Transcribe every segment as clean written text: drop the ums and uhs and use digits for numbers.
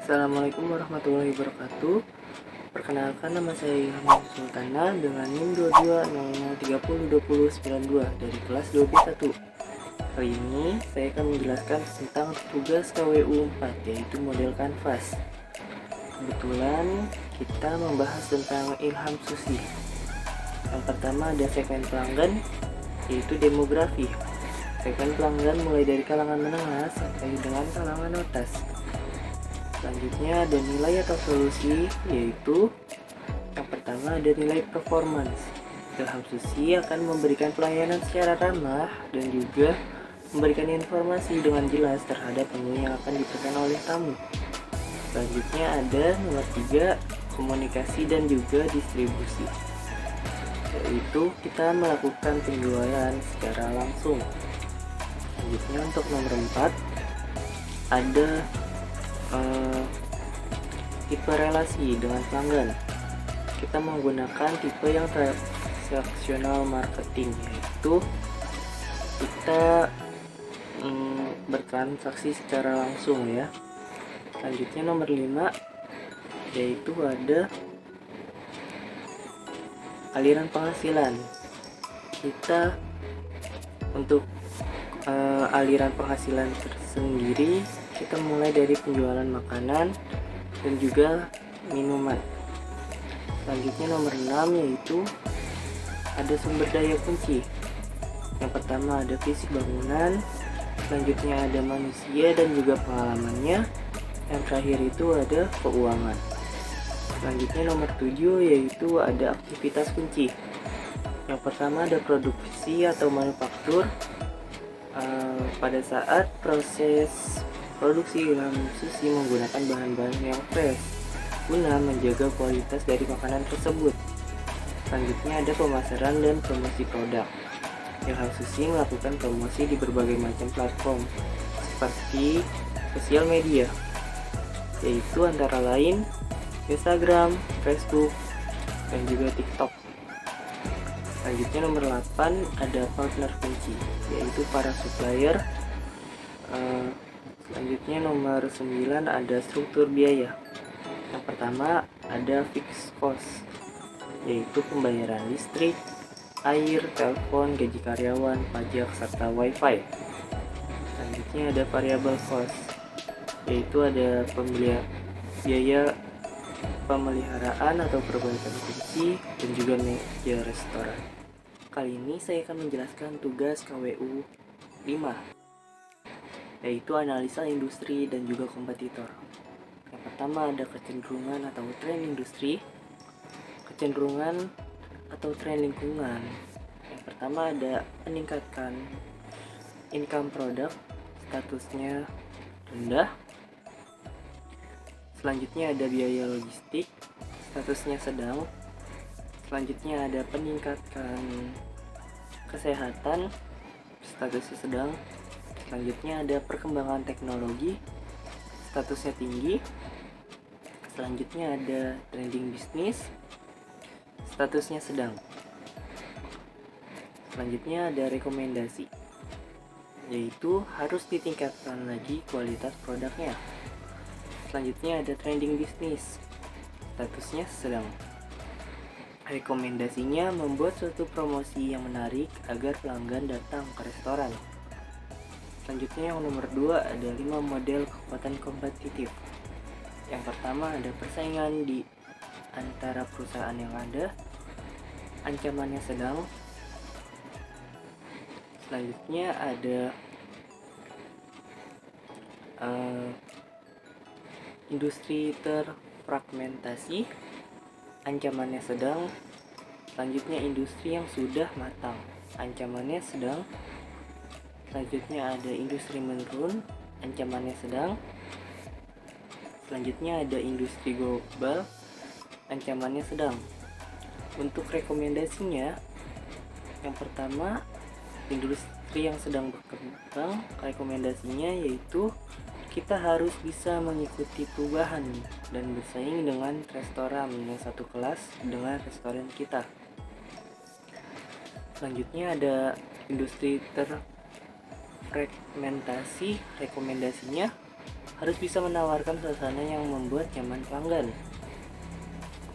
Assalamualaikum warahmatullahi wabarakatuh. Perkenalkan, nama saya Ilham Sultana dengan NIM 2200302092 dari kelas 2B1. Kali ini saya akan menjelaskan tentang tugas KWU 4, yaitu model kanvas. Kebetulan kita membahas tentang Ilham Susi. Yang pertama ada segmen pelanggan, yaitu demografi. Segmen pelanggan mulai dari kalangan menengah sampai dengan kalangan atas. Selanjutnya ada nilai atau solusi, yaitu yang pertama ada nilai performance. Ilham Susi akan memberikan pelayanan secara ramah dan juga memberikan informasi dengan jelas terhadap menu yang akan dipesan oleh tamu. Selanjutnya ada nomor 3, komunikasi dan juga distribusi, yaitu kita melakukan penjualan secara langsung. Selanjutnya untuk nomor 4 ada tipe relasi dengan pelanggan. Kita menggunakan tipe yang transaksional marketing, yaitu kita bertransaksi secara langsung ya. Selanjutnya nomor 5 yaitu ada aliran penghasilan. Kita untuk aliran penghasilan tersendiri, kita mulai dari penjualan makanan dan juga minuman. Selanjutnya nomor 6 yaitu ada sumber daya kunci. Yang pertama ada fisik bangunan, selanjutnya ada manusia dan juga pengalamannya. Yang terakhir itu ada keuangan. Selanjutnya nomor 7 yaitu ada aktivitas kunci. Yang pertama ada produksi atau manufaktur. Pada saat proses produksi, Ilham Susi menggunakan bahan-bahan yang fresh guna menjaga kualitas dari makanan tersebut. Selanjutnya ada pemasaran dan promosi produk. Ilham Susi melakukan promosi di berbagai macam platform seperti sosial media, yaitu antara lain Instagram, Facebook, dan juga TikTok. Selanjutnya nomor 8 ada partner kunci, yaitu para supplier. Selanjutnya nomor 9 ada struktur biaya. Yang pertama ada fixed cost, yaitu pembayaran listrik, air, telepon, gaji karyawan, pajak, serta wifi. Selanjutnya ada variable cost, yaitu ada biaya pemeliharaan atau perbaikan kursi dan juga meja restoran. Kali ini saya akan menjelaskan tugas KWU 5, yaitu analisa industri dan juga kompetitor. Yang pertama ada kecenderungan atau tren industri, kecenderungan atau tren lingkungan. Yang pertama ada meningkatkan income produk, statusnya rendah. Selanjutnya ada biaya logistik, statusnya sedang. Selanjutnya ada peningkatan kesehatan, statusnya sedang. Selanjutnya ada perkembangan teknologi, statusnya tinggi. Selanjutnya ada trending bisnis, statusnya sedang. Selanjutnya ada rekomendasi, yaitu harus ditingkatkan lagi kualitas produknya. Selanjutnya ada trending bisnis, statusnya sedang. Rekomendasinya membuat suatu promosi yang menarik agar pelanggan datang ke restoran. Selanjutnya yang nomor 2 ada 5 model kekuatan kompetitif. Yang pertama ada persaingan di antara perusahaan yang ada, ancamannya sedang. Selanjutnya ada industri terfragmentasi, ancamannya sedang. Selanjutnya industri yang sudah matang, ancamannya sedang. Selanjutnya ada industri menurun, ancamannya sedang. Selanjutnya ada industri global, ancamannya sedang. Untuk rekomendasinya, yang pertama industri yang sedang berkembang, rekomendasinya yaitu kita harus bisa mengikuti perubahan dan bersaing dengan restoran yang satu kelas dengan restoran kita. Selanjutnya ada industri terfragmentasi, rekomendasinya harus bisa menawarkan suasana yang membuat nyaman pelanggan.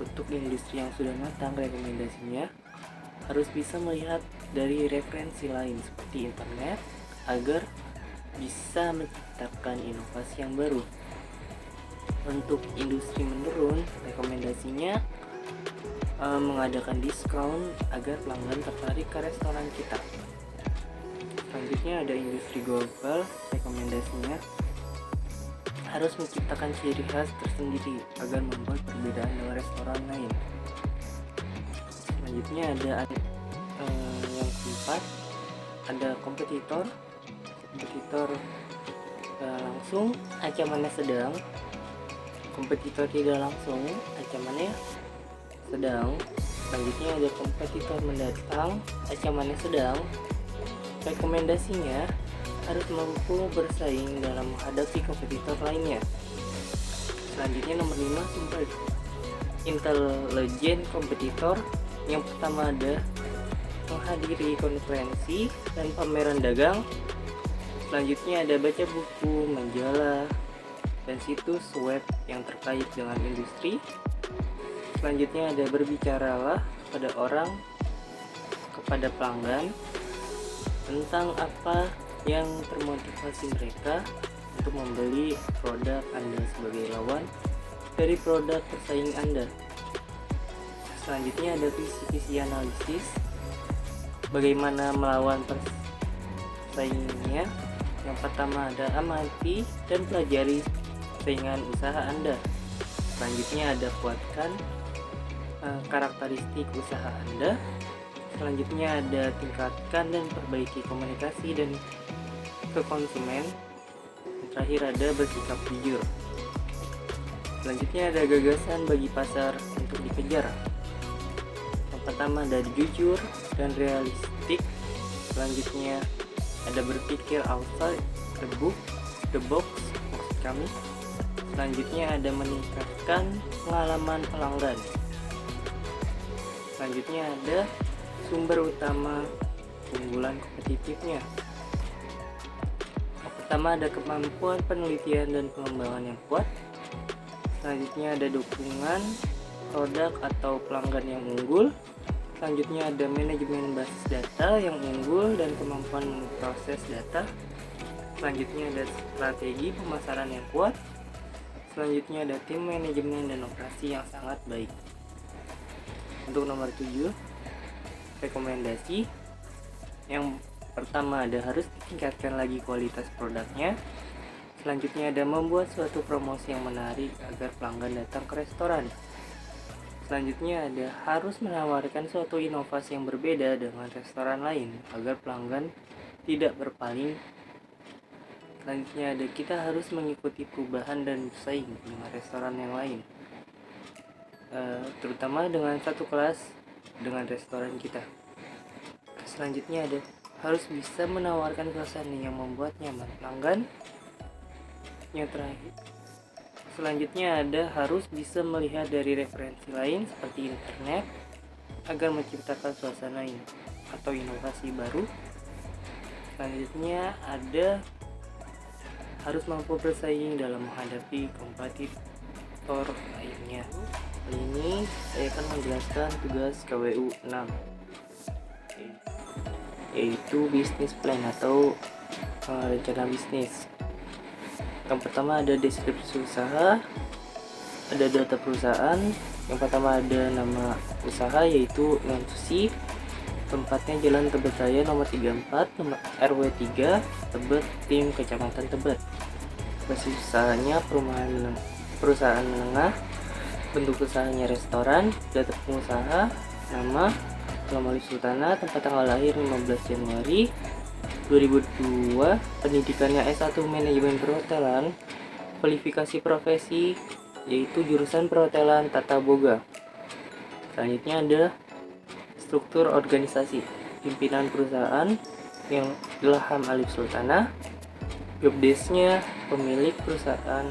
Untuk industri yang sudah matang, rekomendasinya harus bisa melihat dari referensi lain seperti internet agar bisa menciptakan inovasi yang baru. Untuk industri menurun, rekomendasinya mengadakan diskon agar pelanggan tertarik ke restoran kita. Selanjutnya ada industri global, rekomendasinya harus menciptakan ciri khas tersendiri agar membuat perbedaan dengan restoran lain. Selanjutnya ada yang keempat, ada kompetitor langsung, ancamannya sedang. Kompetitor tidak langsung, ancamannya sedang. Selanjutnya ada kompetitor mendatang, ancamannya sedang. Rekomendasinya harus mampu bersaing dalam menghadapi kompetitor lainnya. Selanjutnya nomor 5, sumber intelijen kompetitor. Yang pertama ada menghadiri konferensi dan pameran dagang. Selanjutnya ada baca buku, majalah, dan situs web yang terkait dengan industri. Selanjutnya ada berbicaralah kepada pelanggan tentang apa yang termotivasi mereka untuk membeli produk Anda sebagai lawan dari produk pesaing Anda. Selanjutnya ada visi analisis, bagaimana melawan persaingnya. Yang pertama ada amati dan pelajari saingan usaha Anda. Selanjutnya ada kuatkan karakteristik usaha Anda. Selanjutnya ada tingkatkan dan perbaiki komunikasi dan ke konsumen. Terakhir ada bersikap jujur. Selanjutnya ada gagasan bagi pasar untuk dikejar. Yang pertama ada jujur dan realistik. Selanjutnya ada berpikir outside the box maksud kami. Selanjutnya ada meningkatkan pengalaman pelanggan. Selanjutnya ada sumber utama keunggulan kompetitifnya. Yang pertama ada kemampuan penelitian dan pengembangan yang kuat. Selanjutnya ada dukungan produk atau pelanggan yang unggul. Selanjutnya ada manajemen basis data yang unggul dan kemampuan memproses data. Selanjutnya ada strategi pemasaran yang kuat. Selanjutnya ada tim manajemen dan operasi yang sangat baik. Untuk nomor 7, rekomendasi yang pertama ada harus ditingkatkan lagi kualitas produknya. Selanjutnya ada membuat suatu promosi yang menarik agar pelanggan datang ke restoran. Selanjutnya ada harus menawarkan suatu inovasi yang berbeda dengan restoran lain agar pelanggan tidak berpaling. Selanjutnya ada kita harus mengikuti perubahan dan bersaing dengan restoran yang lain, terutama dengan satu kelas dengan restoran kita. Selanjutnya ada harus bisa menawarkan suasana yang membuat nyaman pelanggan. Yang terakhir, selanjutnya ada harus bisa melihat dari referensi lain seperti internet agar menciptakan suasana ini atau inovasi baru. Selanjutnya ada harus mampu bersaing dalam menghadapi kompetitor lainnya. Kali ini saya akan menjelaskan tugas KWU 6, yaitu bisnis plan atau rencana bisnis. Yang pertama ada deskripsi usaha, ada data perusahaan. Yang pertama ada nama usaha yaitu Nansusi, tempatnya Jalan Tebet Raya nomor 34, RW 3, Tebet, Tim, Kecamatan Tebet. Basis usahanya perusahaan menengah, bentuk usahanya restoran, data pengusaha, nama Alif Sultana, tempat tanggal lahir 15 Januari 2002, pendidikannya S1 Manajemen Perhotelan, kualifikasi profesi yaitu jurusan perhotelan tata boga. Selanjutnya ada struktur organisasi, pimpinan perusahaan yang Ilham Alif Sultana, job desk-nya pemilik perusahaan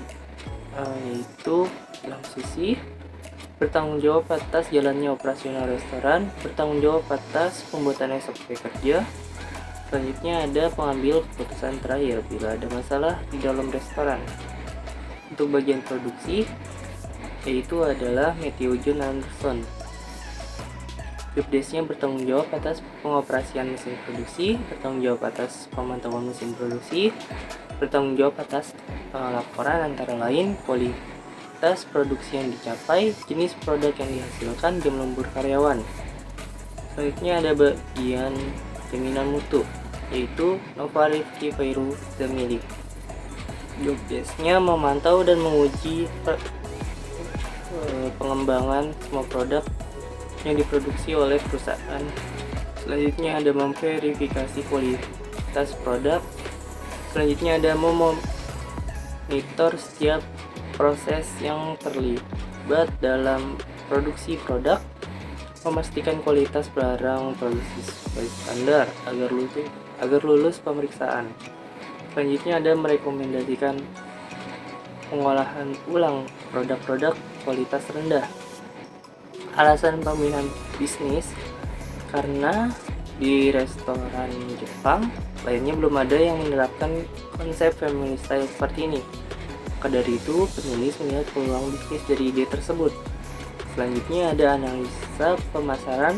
yaitu Ilham Susi, bertanggung jawab atas jalannya operasional restoran, bertanggung jawab atas pembuatan SOP kerja. Selanjutnya ada pengambil keputusan terakhir bila ada masalah di dalam restoran. Untuk bagian produksi yaitu adalah Matthew John Anderson. Jobdesk-nya bertanggung jawab atas pengoperasian mesin produksi, bertanggung jawab atas pemantauan mesin produksi, bertanggung jawab atas laporan antara lain kualitas produksi yang dicapai, jenis produk yang dihasilkan, jam lembur karyawan. Selanjutnya ada bagian jaminan mutu, yaitu Nova Rifki Vairu Zamili. Jobdesk-nya memantau dan menguji pengembangan semua produk yang diproduksi oleh perusahaan. Selanjutnya ada memverifikasi kualitas produk. Selanjutnya ada memonitor setiap proses yang terlibat dalam produksi produk, memastikan kualitas barang produksi sesuai standar agar lulus pemeriksaan. Selanjutnya ada merekomendasikan pengolahan ulang produk-produk kualitas rendah. Alasan pemilihan bisnis karena di restoran Jepang lainnya belum ada yang menerapkan konsep family style seperti ini. Maka dari itu, penulis melihat peluang bisnis dari ide tersebut. Selanjutnya ada analisa pemasaran,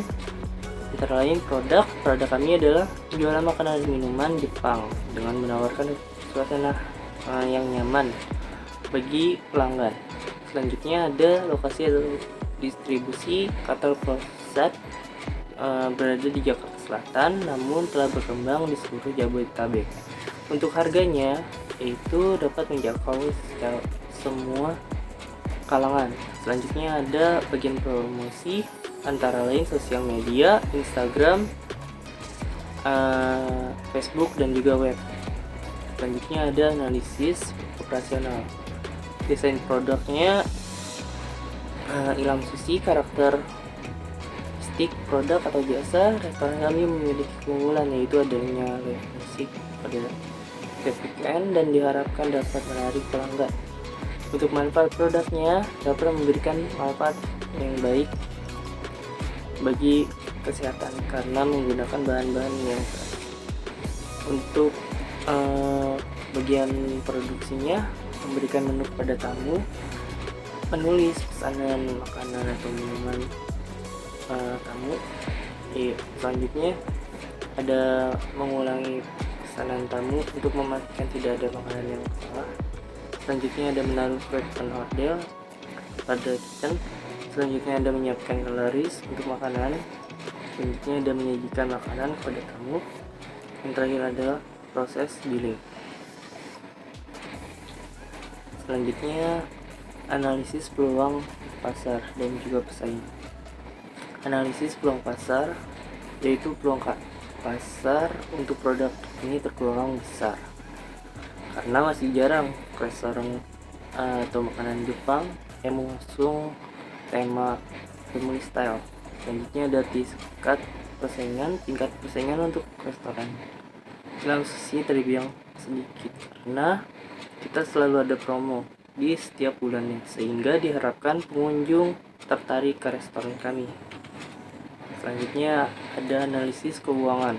antara lain produk kami adalah penjualan makanan dan minuman Jepang dengan menawarkan suasana yang nyaman bagi pelanggan. Selanjutnya ada lokasi atau distribusi. Katal Prosat berada di Jakarta Selatan, namun telah berkembang di seluruh Jabodetabek. Untuk harganya itu dapat menjangkau semua kalangan. Selanjutnya ada bagian promosi, antara lain sosial media, Instagram, Facebook, dan juga web. Selanjutnya ada analisis operasional. Desain produknya, Ilham Susi, karakteristik produk atau jasa restoran kami memiliki keunggulan, yaitu adanya live musik pada weekend dan diharapkan dapat menarik pelanggan. Untuk manfaat produknya dapat memberikan manfaat yang baik bagi kesehatan karena menggunakan bahan-bahan yang sehat. Untuk bagian produksinya, memberikan menu kepada tamu, menulis pesanan makanan atau minuman tamu. Selanjutnya ada mengulangi pesanan tamu untuk memastikan tidak ada makanan yang salah. Selanjutnya ada menaruh open order pada kitchen. Selanjutnya ada menyiapkan kaloris untuk makanan. Selanjutnya ada menyajikan makanan kepada tamu. Yang terakhir adalah proses billing. Selanjutnya analisis peluang pasar dan juga pesaing. Analisis peluang pasar yaitu peluang pasar untuk produk ini tergolong besar karena masih jarang restoran atau makanan Jepang yang mengusung tema family style. Selanjutnya ada tingkat persaingan untuk restoran. Ilham Susi terbilang sedikit karena kita selalu ada promo di setiap bulannya, sehingga diharapkan pengunjung tertarik ke restoran kami. Selanjutnya ada analisis keuangan.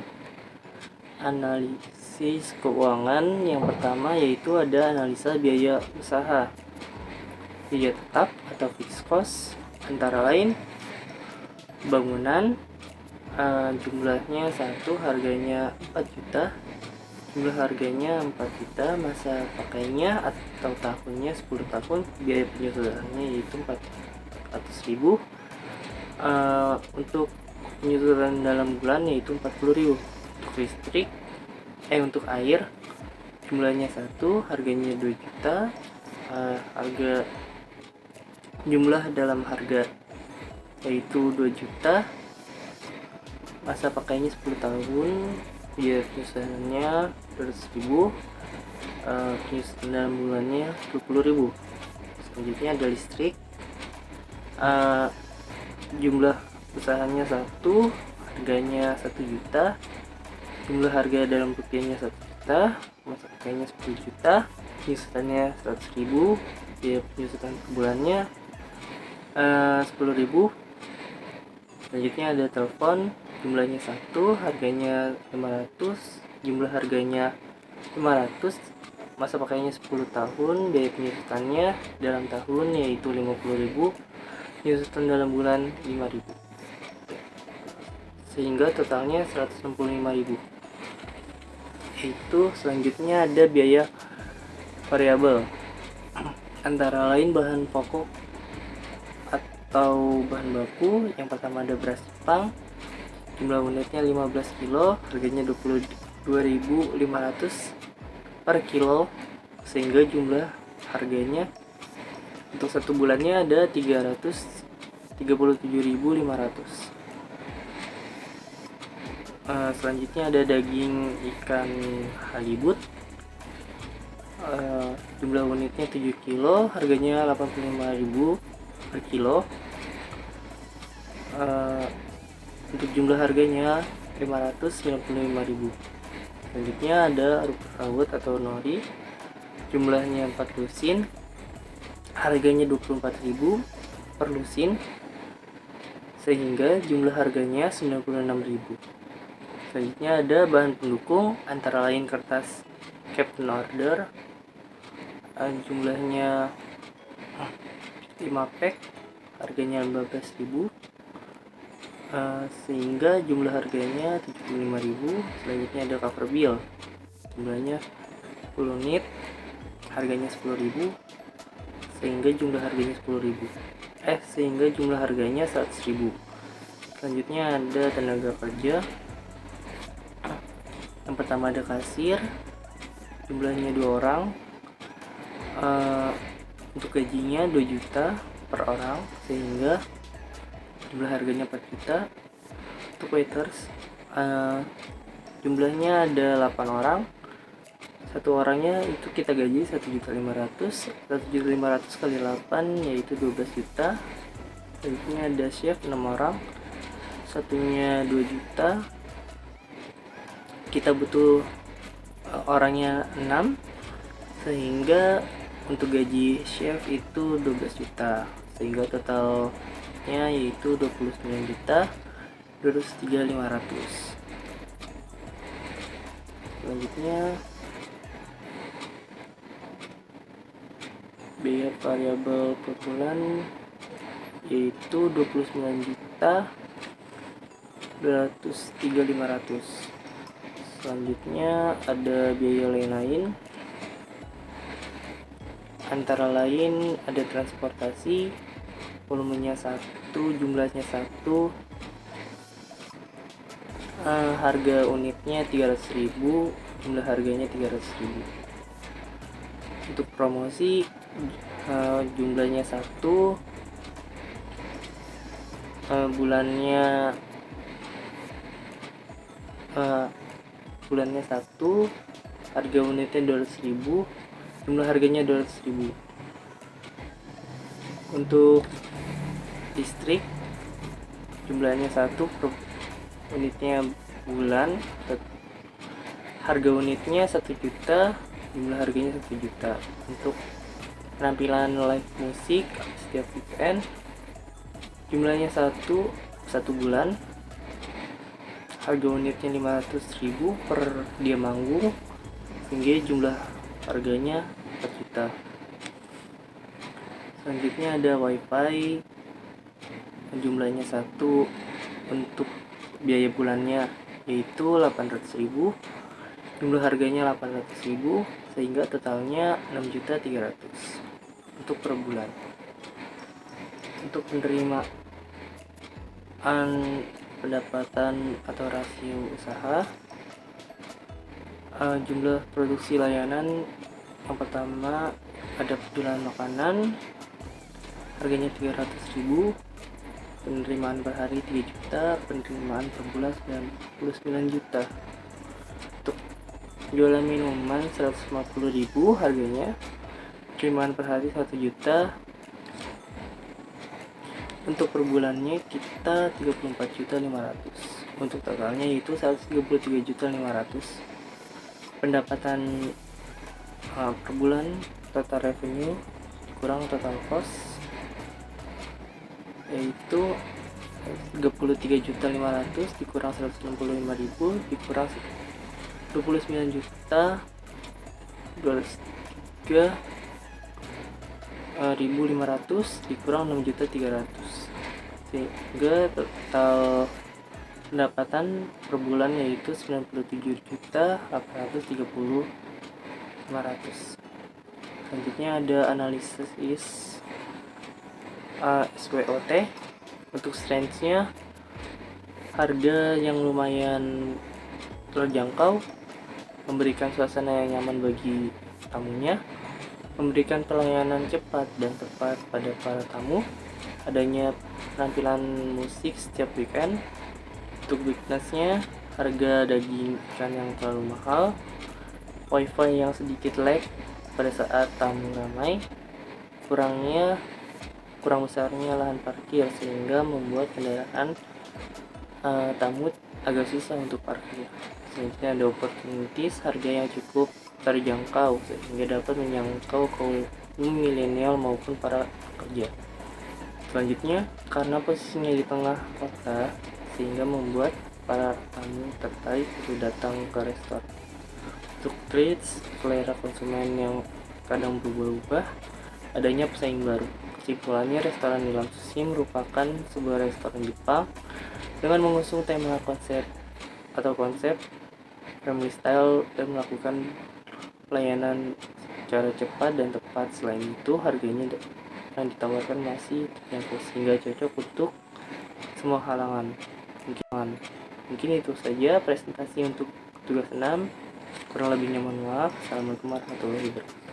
Analisis keuangan yang pertama yaitu ada analisa biaya usaha, biaya tetap atau fixed cost, antara lain bangunan, jumlahnya 1, harganya 4 juta, jumlah harganya 4 juta, masa pakainya atau tahunnya 10 tahun, biaya penyusutannya yaitu 400.000, untuk penyusutan dalam bulan yaitu 40.000. Untuk listrik, untuk air jumlahnya 1, harganya 2 juta, harga jumlah dalam harga yaitu 2 juta, masa pakainya 10 tahun, biaya penyusutannya 200.000, penyusutan dalam bulannya 20.000. Selanjutnya ada listrik, jumlah usahanya 1, harganya 1 juta, jumlah harga dalam rupiahnya 1 juta, masa pakainya 10 juta, penyusutannya 100.000, biaya penyusutan per bulannya 10.000. Selanjutnya ada telepon, jumlahnya 1, harganya 500, jumlah harganya 500, masa pakainya 10 tahun, biaya penyusutannya dalam tahun yaitu 50.000, penyusutan dalam bulan 5.000, sehingga totalnya 165.000. Itu selanjutnya ada biaya variabel, antara lain bahan pokok atau bahan baku. Yang pertama ada beras Jepang, jumlah unitnya 15 kilo, harganya 22.500 per kilo, sehingga jumlah harganya untuk satu bulannya ada 337.500. Selanjutnya ada daging ikan halibut, jumlah unitnya 7 kilo, harganya 85.000 per kilo. Untuk jumlah harganya 595.000. Selanjutnya ada rumput laut atau nori, jumlahnya 4 lusin, harganya 24.000 per lusin, sehingga jumlah harganya 96.000. Selanjutnya ada bahan pendukung, antara lain kertas Captain Order, jumlahnya 5 pack, harganya 15.000, sehingga jumlah harganya 75.000. Selanjutnya ada cover bill, jumlahnya 10 unit, harganya 10.000, sehingga jumlah harganya 100.000. Selanjutnya ada tenaga kerja. Yang pertama ada kasir, jumlahnya 2 orang, untuk gajinya 2 juta per orang, sehingga jumlah harganya 4 juta. Untuk waiters, jumlahnya ada 8 orang, satu orangnya itu kita gaji 1.500.000. 1.500 kali 8 yaitu 12 juta. Selanjutnya ada chef 6 orang, satunya 2 juta, kita butuh orangnya 6, sehingga untuk gaji chef itu 12 juta, sehingga totalnya yaitu 29.203.500. Selanjutnya biaya variabel per bulan yaitu 29.203.500. Selanjutnya ada biaya lain-lain, antara lain ada transportasi, volumenya 1, jumlahnya 1, harga unitnya 300.000, jumlah harganya 300.000. Untuk promosi, jumlahnya 1, bulannya 1, harga unitnya 200.000, jumlah harganya 200.000. Untuk listrik, jumlahnya 1 per unitnya bulan, harga unitnya 1 juta, jumlah harganya 1 juta. Untuk penampilan live musik setiap weekend, jumlahnya 1 bulan, harga unitnya 500.000 per dia manggung, sehingga jumlah harganya 4 juta. Selanjutnya ada wifi, jumlahnya 1, untuk biaya bulannya yaitu 800.000, jumlah harganya 800.000, sehingga totalnya 6.300.000 untuk per bulan. Untuk penerimaan pendapatan atau rasio usaha, jumlah produksi layanan, yang pertama ada penjualan makanan, harganya 300.000, penerimaan per hari 3 juta, penerimaan per bulan 99 juta. Untuk penjualan minuman 150.000 harganya, penerimaan per hari 1 juta. Untuk per bulannya kita 34.500.000, untuk totalnya yaitu 133.500.000. Pendapatan per bulan, total revenue kurang total cost yaitu 33.500.000 dikurang 165.000 dikurang 29 juta 203.500 dikurang 6.300.000, sehingga total pendapatan per bulan yaitu 97.830.500. Selanjutnya ada analisis SWOT. Untuk range-nya harga yang lumayan terjangkau, memberikan suasana yang nyaman bagi tamunya, memberikan pelayanan cepat dan tepat pada para tamu, adanya penampilan musik setiap weekend. Untuk weakness-nya, harga daging ikan yang terlalu mahal, wifi yang sedikit lag pada saat tamu ramai, kurang besarnya lahan parkir sehingga membuat kendaraan tamu agak susah untuk parkir. Selanjutnya ada opportunities, harga yang cukup terjangkau sehingga dapat menjangkau kaum milenial maupun para pekerja. Selanjutnya, karena posisinya di tengah kota sehingga membuat para tamu tertarik untuk datang ke restoran. Untuk trades, selera konsumen yang kadang berubah-ubah, adanya pesaing baru. Kesimpulannya, restoran Nilam Sushi merupakan sebuah restoran Jepang dengan mengusung tema konsep family style dan melakukan pelayanan secara cepat dan tepat. Selain itu, harganya yang ditawarkan masih terjangkau sehingga cocok untuk semua halangan. Mungkin itu saja presentasi untuk tugas 6. Kurang lebihnya mohon maaf. Assalamualaikum warahmatullahi wabarakatuh.